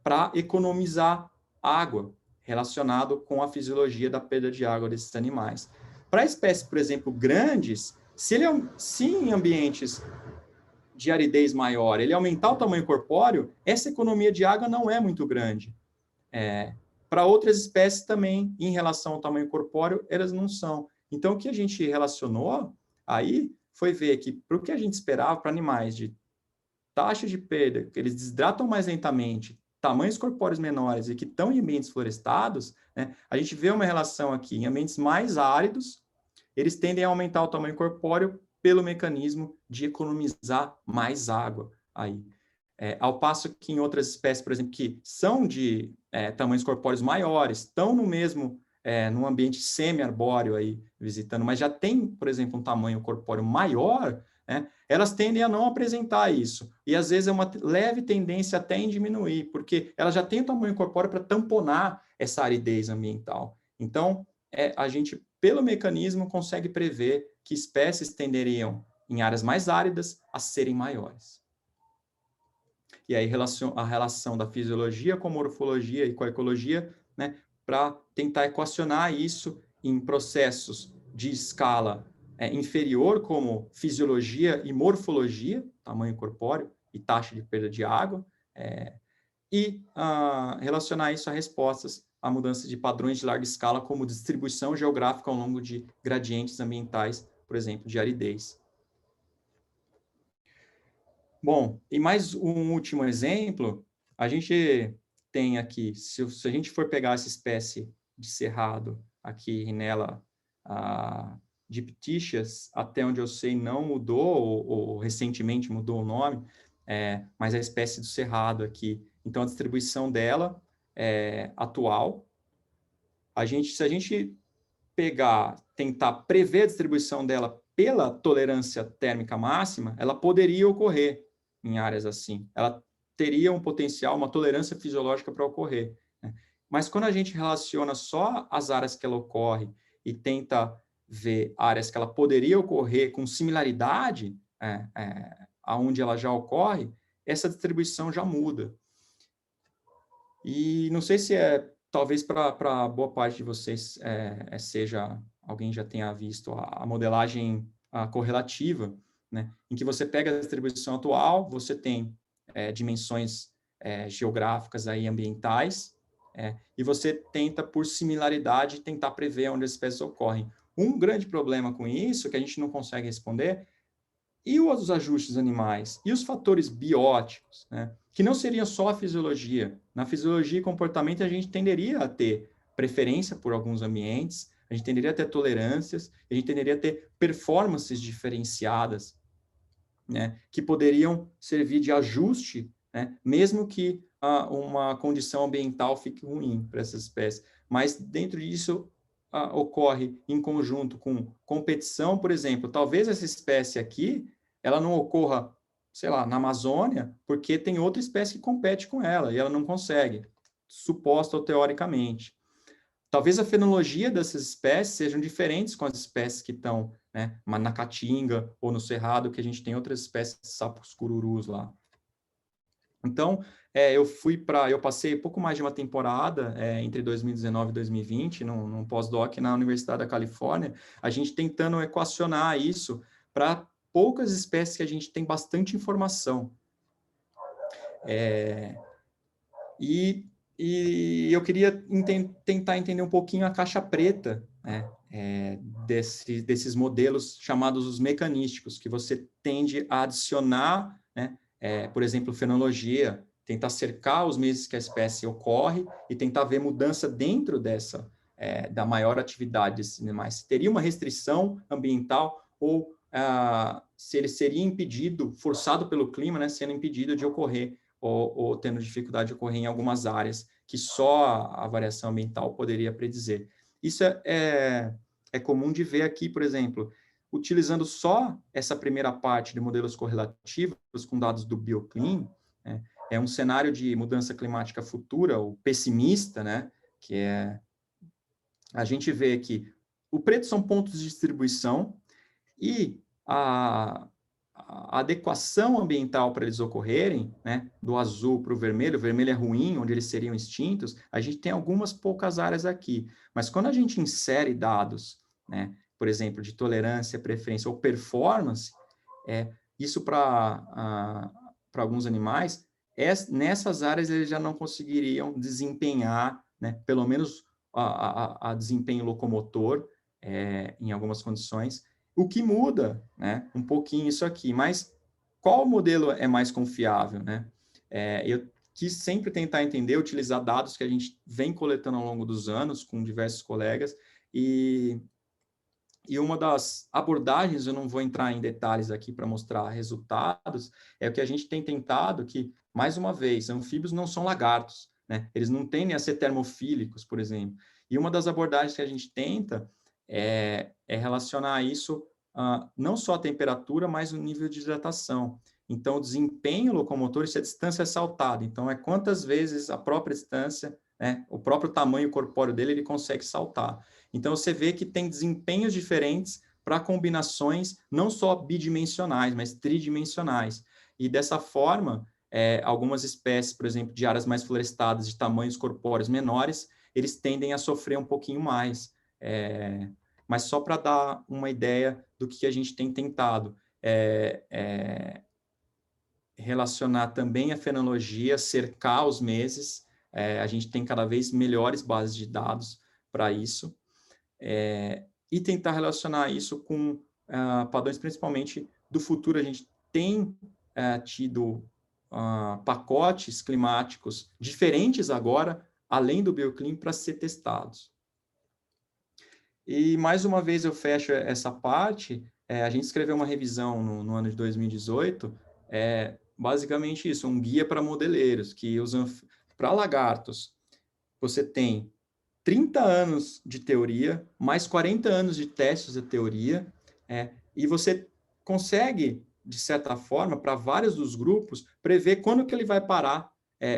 para economizar água relacionado com a fisiologia da perda de água desses animais. Para espécies, por exemplo, grandes, se em ambientes de aridez maior ele aumentar o tamanho corpóreo, essa economia de água não é muito grande. Para outras espécies também, em relação ao tamanho corpóreo, elas não são. Então, o que a gente relacionou aí foi ver que, para o que a gente esperava para animais de taxa de perda, que eles desidratam mais lentamente, tamanhos corpóreos menores e que estão em ambientes florestados, né, a gente vê uma relação aqui em ambientes mais áridos, eles tendem a aumentar o tamanho corpóreo pelo mecanismo de economizar mais água aí. Ao passo que em outras espécies, por exemplo, que são de tamanhos corpóreos maiores, estão no mesmo, num ambiente semi-arbóreo aí, visitando, mas já tem, por exemplo, um tamanho corpóreo maior, né, elas tendem a não apresentar isso. E às vezes é uma leve tendência até em diminuir, porque elas já têm o tamanho corpóreo para tamponar essa aridez ambiental. Então, a gente, pelo mecanismo, consegue prever que espécies tenderiam, em áreas mais áridas, a serem maiores. E aí a relação da fisiologia com a morfologia e com a ecologia, né, para tentar equacionar isso em processos de escala inferior, como fisiologia e morfologia, tamanho corpóreo e taxa de perda de água, e relacionar isso a respostas a mudanças de padrões de larga escala, como distribuição geográfica ao longo de gradientes ambientais, por exemplo, de aridez. Bom, e mais um último exemplo, a gente tem aqui, se a gente for pegar essa espécie de cerrado aqui nela, a Diptychus, até onde eu sei não mudou, ou recentemente mudou o nome, mas a espécie do cerrado aqui, então a distribuição dela é atual. Se a gente tentar prever a distribuição dela pela tolerância térmica máxima, ela poderia ocorrer em áreas assim. Ela teria um potencial, uma tolerância fisiológica para ocorrer, né? Mas quando a gente relaciona só as áreas que ela ocorre e tenta ver áreas que ela poderia ocorrer com similaridade aonde ela já ocorre, essa distribuição já muda. E não sei se talvez para boa parte de vocês seja, alguém já tenha visto a modelagem correlativa, né, em que você pega a distribuição atual, você tem dimensões geográficas aí, ambientais, e você tenta, por similaridade, tentar prever onde as espécies ocorrem. Um grande problema com isso, que a gente não consegue responder, e os ajustes animais, e os fatores bióticos, né? Que não seriam só a fisiologia. Na fisiologia e comportamento, a gente tenderia a ter preferência por alguns ambientes, a gente tenderia a ter tolerâncias, a gente tenderia a ter performances diferenciadas, né? Que poderiam servir de ajuste, né? Mesmo que uma condição ambiental fique ruim para essas espécies. Mas dentro disso, ocorre em conjunto com competição, por exemplo, talvez essa espécie aqui, ela não ocorra, sei lá, na Amazônia, porque tem outra espécie que compete com ela, e ela não consegue, suposta ou teoricamente. Talvez a fenologia dessas espécies sejam diferentes com as espécies que estão, né, na Caatinga ou no Cerrado, que a gente tem outras espécies de sapos cururus lá. Então, eu passei pouco mais de uma temporada entre 2019 e 2020, num pós-doc na Universidade da Califórnia, a gente tentando equacionar isso para poucas espécies que a gente tem bastante informação. E eu queria tentar entender um pouquinho a caixa preta, né, desses modelos chamados os mecanísticos, que você tende a adicionar, né, por exemplo, fenologia, tentar cercar os meses que a espécie ocorre e tentar ver mudança dentro da maior atividade desses animais. Se teria uma restrição ambiental ou se ele seria impedido, forçado pelo clima, né, sendo impedido de ocorrer ou tendo dificuldade de ocorrer em algumas áreas que só a variação ambiental poderia predizer. Isso é comum de ver aqui, por exemplo, utilizando só essa primeira parte de modelos correlativos com dados do BioClim, né, é um cenário de mudança climática futura, ou pessimista, né, que a gente vê que o preto são pontos de distribuição e a adequação ambiental para eles ocorrerem, né, do azul para o vermelho é ruim, onde eles seriam extintos, a gente tem algumas poucas áreas aqui. Mas quando a gente insere dados, né, por exemplo, de tolerância, preferência ou performance, isso para alguns animais nessas áreas eles já não conseguiriam desempenhar, né, pelo menos a desempenho locomotor, em algumas condições, o que muda, né, um pouquinho isso aqui, mas qual modelo é mais confiável, né? Eu quis sempre tentar entender, utilizar dados que a gente vem coletando ao longo dos anos com diversos colegas, e uma das abordagens, eu não vou entrar em detalhes aqui para mostrar resultados, é o que a gente tem tentado que, mais uma vez, anfíbios não são lagartos, né? Eles não tendem a ser termofílicos, por exemplo. E uma das abordagens que a gente tenta é relacionar isso não só à temperatura, mas o nível de hidratação. Então, o desempenho locomotor, isso é distância saltada. Então, é quantas vezes a própria distância, né, o próprio tamanho corpóreo dele, ele consegue saltar. Então, você vê que tem desempenhos diferentes para combinações não só bidimensionais, mas tridimensionais. E dessa forma, algumas espécies, por exemplo, de áreas mais florestadas, de tamanhos corpóreos menores, eles tendem a sofrer um pouquinho mais. Mas só para dar uma ideia do que a gente tem tentado. Relacionar também a fenologia, cercar os meses, a gente tem cada vez melhores bases de dados para isso, e tentar relacionar isso com padrões, principalmente do futuro. A gente tem tido pacotes climáticos diferentes agora, além do BioClim, para ser testados. E, mais uma vez, eu fecho essa parte. A gente escreveu uma revisão no ano de 2018, basicamente isso, um guia para modeleiros, que usam para lagartos. Você tem 30 anos de teoria, mais 40 anos de testes de teoria, e você consegue, de certa forma, para vários dos grupos, prever quando que ele vai parar,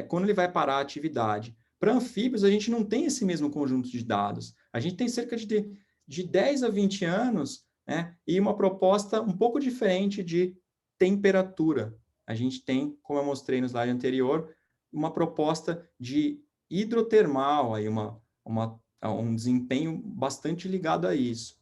quando ele vai parar a atividade. Para anfíbios, a gente não tem esse mesmo conjunto de dados. A gente tem cerca de 10 a 20 anos, né, e uma proposta um pouco diferente de temperatura. A gente tem, como eu mostrei no slide anterior, uma proposta de hidrotermal, aí um desempenho bastante ligado a isso.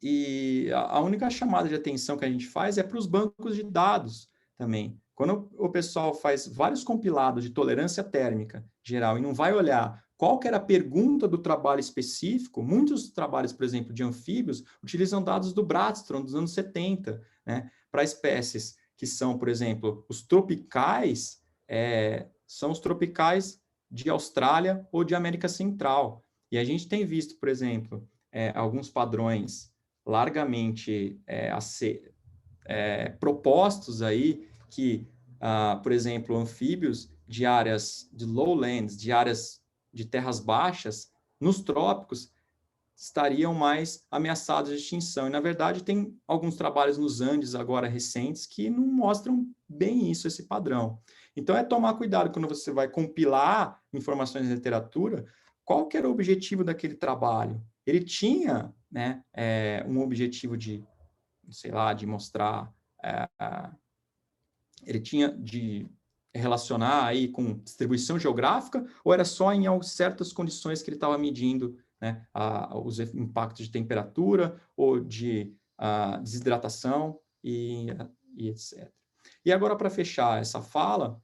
E a única chamada de atenção que a gente faz é para os bancos de dados também. Quando o pessoal faz vários compilados de tolerância térmica geral e não vai olhar qual que era a pergunta do trabalho específico, muitos trabalhos, por exemplo, de anfíbios, utilizam dados do Bratstrom dos anos 70, né, para espécies que são, por exemplo, os tropicais, são os tropicais de Austrália ou de América Central. E a gente tem visto, por exemplo, alguns padrões largamente propostos aí que, por exemplo, anfíbios de áreas de lowlands, de áreas de terras baixas, nos trópicos, estariam mais ameaçados de extinção. E, na verdade, tem alguns trabalhos nos Andes agora recentes que não mostram bem isso, esse padrão. Então, é tomar cuidado quando você vai compilar informações na literatura, qual que era o objetivo daquele trabalho? Ele tinha, né, um objetivo de, sei lá, de mostrar, ele tinha de relacionar aí com distribuição geográfica, ou era só em certas condições que ele estava medindo, né, os impactos de temperatura ou de desidratação e etc. E agora, para fechar essa fala,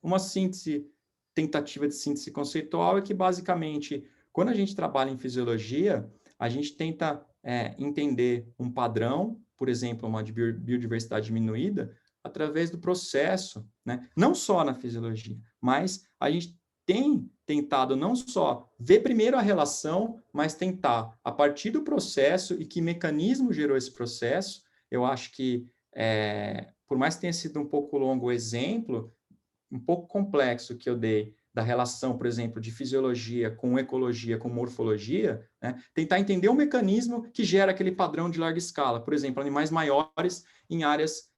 uma tentativa de síntese conceitual é que, basicamente, quando a gente trabalha em fisiologia, a gente tenta entender um padrão, por exemplo, uma biodiversidade diminuída, através do processo, né? Não só na fisiologia, mas a gente tem tentado não só ver primeiro a relação, mas tentar, a partir do processo e que mecanismo gerou esse processo. Eu acho que, por mais que tenha sido um pouco longo o exemplo, um pouco complexo que eu dei da relação, por exemplo, de fisiologia com ecologia, com morfologia, né? Tentar entender o mecanismo que gera aquele padrão de larga escala. Por exemplo, animais maiores em áreas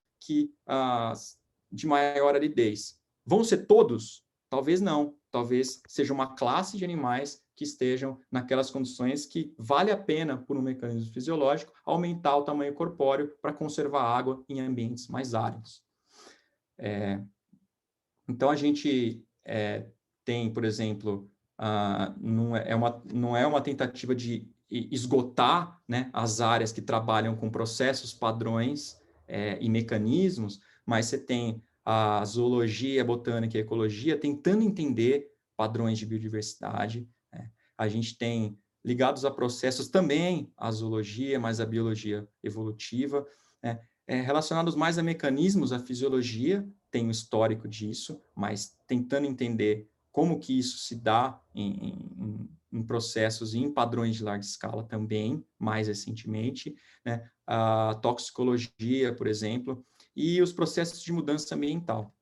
de maior aridez. Vão ser todos? Talvez não. Talvez seja uma classe de animais que estejam naquelas condições que vale a pena, por um mecanismo fisiológico, aumentar o tamanho corpóreo para conservar água em ambientes mais áridos. Então, a gente tem, por exemplo, não é uma tentativa de esgotar, né, as áreas que trabalham com processos, padrões e mecanismos, mas você tem a zoologia, a botânica e a ecologia tentando entender padrões de biodiversidade, né? A gente tem ligados a processos também a zoologia, mas a biologia evolutiva, né? Relacionados mais a mecanismos, a fisiologia tem um histórico disso, mas tentando entender como que isso se dá em processos e em padrões de larga escala também, mais recentemente, né? A toxicologia, por exemplo, e os processos de mudança ambiental.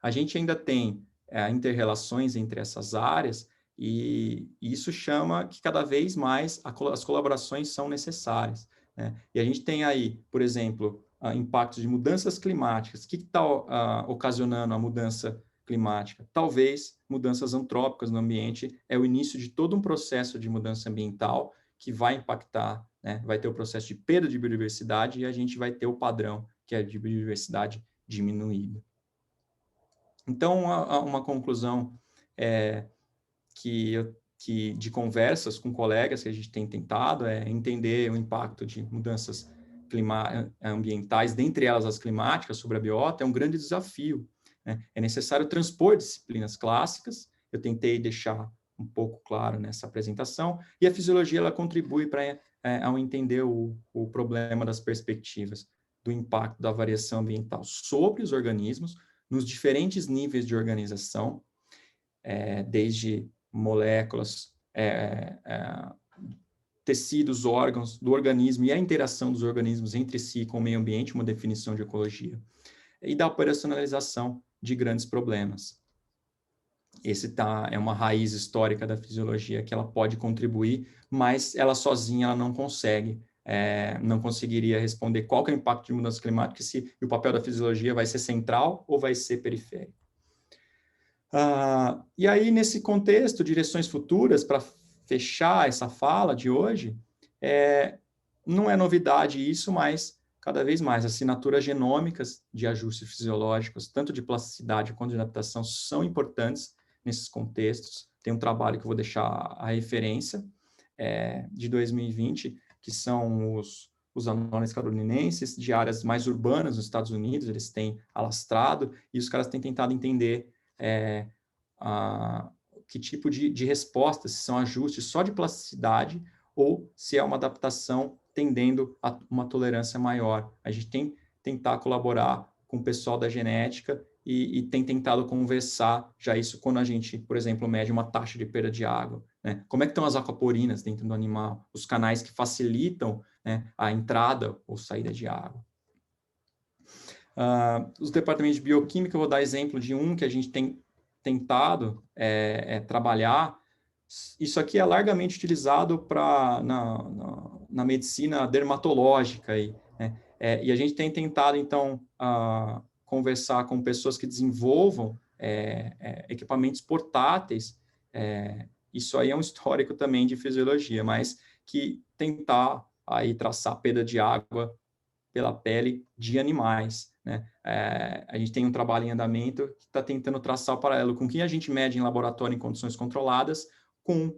A gente ainda tem inter-relações entre essas áreas e isso chama que cada vez mais as colaborações são necessárias, né? E a gente tem aí, por exemplo, impactos de mudanças climáticas. O que está ocasionando a mudança climática? Talvez mudanças antrópicas no ambiente é o início de todo um processo de mudança ambiental que vai impactar, né? Vai ter o processo de perda de biodiversidade e a gente vai ter o padrão, que é de biodiversidade diminuída. Então, uma conclusão que de conversas com colegas que a gente tem tentado é entender o impacto de mudanças ambientais, dentre elas as climáticas, sobre a biota, é um grande desafio, né? É necessário transpor disciplinas clássicas, eu tentei deixar um pouco claro nessa apresentação, e a fisiologia ela contribui para ao entender o problema das perspectivas do impacto da variação ambiental sobre os organismos, nos diferentes níveis de organização, desde moléculas, tecidos, órgãos do organismo e a interação dos organismos entre si com o meio ambiente, uma definição de ecologia, e da operacionalização de grandes problemas. Esse é uma raiz histórica da fisiologia que ela pode contribuir, mas ela sozinha ela não consegue, não conseguiria responder qual que é o impacto de mudança climática, se o papel da fisiologia vai ser central ou vai ser periférico. E aí, nesse contexto, direções futuras, para fechar essa fala de hoje, não é novidade isso, mas cada vez mais assinaturas genômicas de ajustes fisiológicos, tanto de plasticidade quanto de adaptação, são importantes nesses contextos. Tem um trabalho que eu vou deixar a referência, de 2020, que são os anônimos carolinenses de áreas mais urbanas nos Estados Unidos, eles têm alastrado, e os caras têm tentado entender que tipo de resposta, se são ajustes só de plasticidade ou se é uma adaptação tendendo a uma tolerância maior. A gente tem tentar colaborar com o pessoal da genética e tem tentado conversar já isso quando a gente, por exemplo, mede uma taxa de perda de água, né? Como é que estão as aquaporinas dentro do animal? Os canais que facilitam, né, a entrada ou saída de água. Os departamentos de bioquímica, eu vou dar exemplo de um que a gente tem tentado trabalhar. Isso aqui é largamente utilizado na medicina dermatológica. Aí, né? E a gente tem tentado, então, conversar com pessoas que desenvolvam equipamentos portáteis. Isso aí é um histórico também de fisiologia, mas que tentar aí traçar perda de água pela pele de animais, né? A gente tem um trabalho em andamento que está tentando traçar o paralelo com o que a gente mede em laboratório em condições controladas com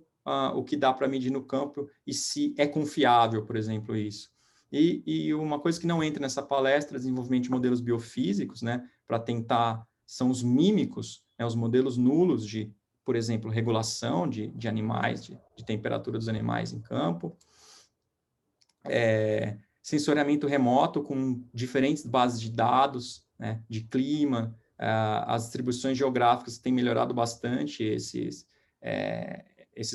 o que dá para medir no campo e se é confiável, por exemplo, isso. E uma coisa que não entra nessa palestra, desenvolvimento de modelos biofísicos, né, para tentar, são os mímicos, né, os modelos nulos de, por exemplo, regulação de animais, de temperatura dos animais em campo, sensoriamento remoto com diferentes bases de dados, né, de clima, as distribuições geográficas têm melhorado bastante esses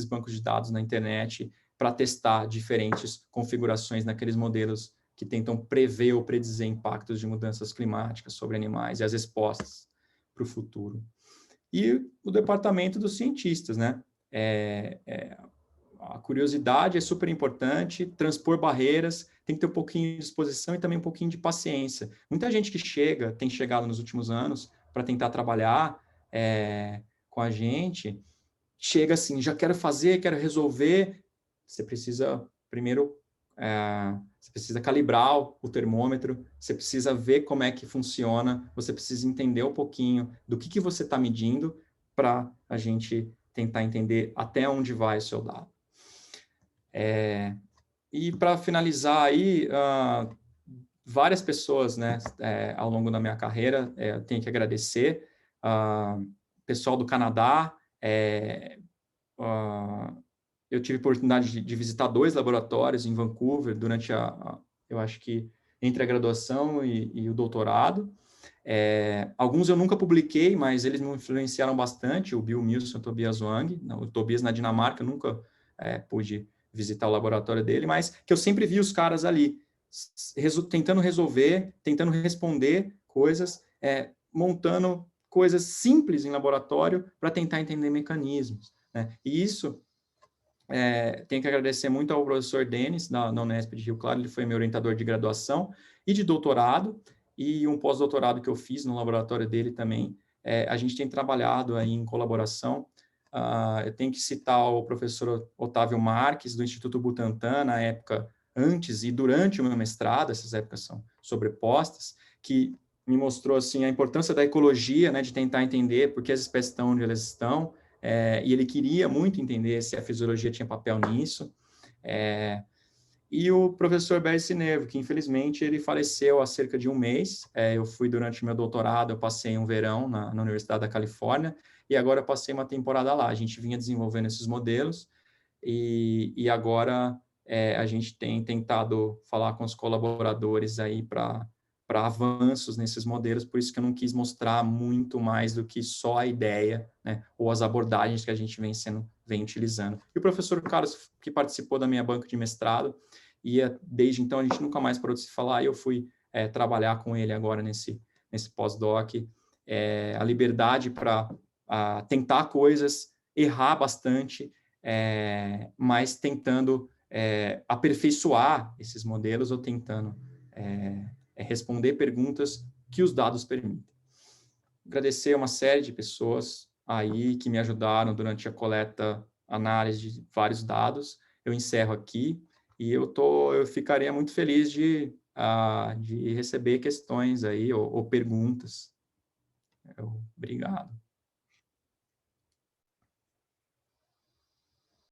bancos de dados na internet para testar diferentes configurações naqueles modelos que tentam prever ou predizer impactos de mudanças climáticas sobre animais e as respostas para o futuro. E o departamento dos cientistas, né? A curiosidade é super importante, transpor barreiras, tem que ter um pouquinho de disposição e também um pouquinho de paciência. Muita gente que tem chegado nos últimos anos para tentar trabalhar com a gente, chega assim, já quero fazer, quero resolver. Você precisa, primeiro, você precisa calibrar o termômetro, você precisa ver como é que funciona, você precisa entender um pouquinho do que você está medindo para a gente tentar entender até onde vai o seu dado. E para finalizar aí, várias pessoas, né, ao longo da minha carreira, eu tenho que agradecer, pessoal do Canadá, eu tive a oportunidade de visitar 2 laboratórios em Vancouver durante eu acho que entre a graduação e o doutorado. Alguns eu nunca publiquei, mas eles me influenciaram bastante, o Bill Milson e o Tobias Wang. O Tobias na Dinamarca, eu nunca pude visitar o laboratório dele, mas que eu sempre vi os caras ali, tentando resolver, tentando responder coisas, montando coisas simples em laboratório para tentar entender mecanismos, né? E isso tenho que agradecer muito ao professor Denis, na Unesp de Rio Claro, ele foi meu orientador de graduação e de doutorado, e um pós-doutorado que eu fiz no laboratório dele também. A gente tem trabalhado aí em colaboração. Eu tenho que citar o professor Otávio Marques, do Instituto Butantan, na época antes e durante o meu mestrado, essas épocas são sobrepostas, que me mostrou assim, a importância da ecologia, né, de tentar entender por que as espécies estão onde elas estão, e ele queria muito entender se a fisiologia tinha papel nisso. E o professor Barry Sinevo, que infelizmente ele faleceu há cerca de um mês. Eu fui durante o meu doutorado, eu passei um verão na Universidade da Califórnia, e agora eu passei uma temporada lá. A gente vinha desenvolvendo esses modelos, e agora a gente tem tentado falar com os colaboradores aí para avanços nesses modelos, por isso que eu não quis mostrar muito mais do que só a ideia, né, ou as abordagens que a gente vem utilizando. E o professor Carlos, que participou da minha banca de mestrado, e desde então a gente nunca mais parou de se falar, e eu fui trabalhar com ele agora nesse pós-doc, a liberdade para tentar coisas, errar bastante, mas tentando aperfeiçoar esses modelos ou tentando responder perguntas que os dados permitem. Agradecer a uma série de pessoas aí que me ajudaram durante a coleta, análise de vários dados. Eu encerro aqui e eu ficaria muito feliz de receber questões aí ou perguntas. Obrigado.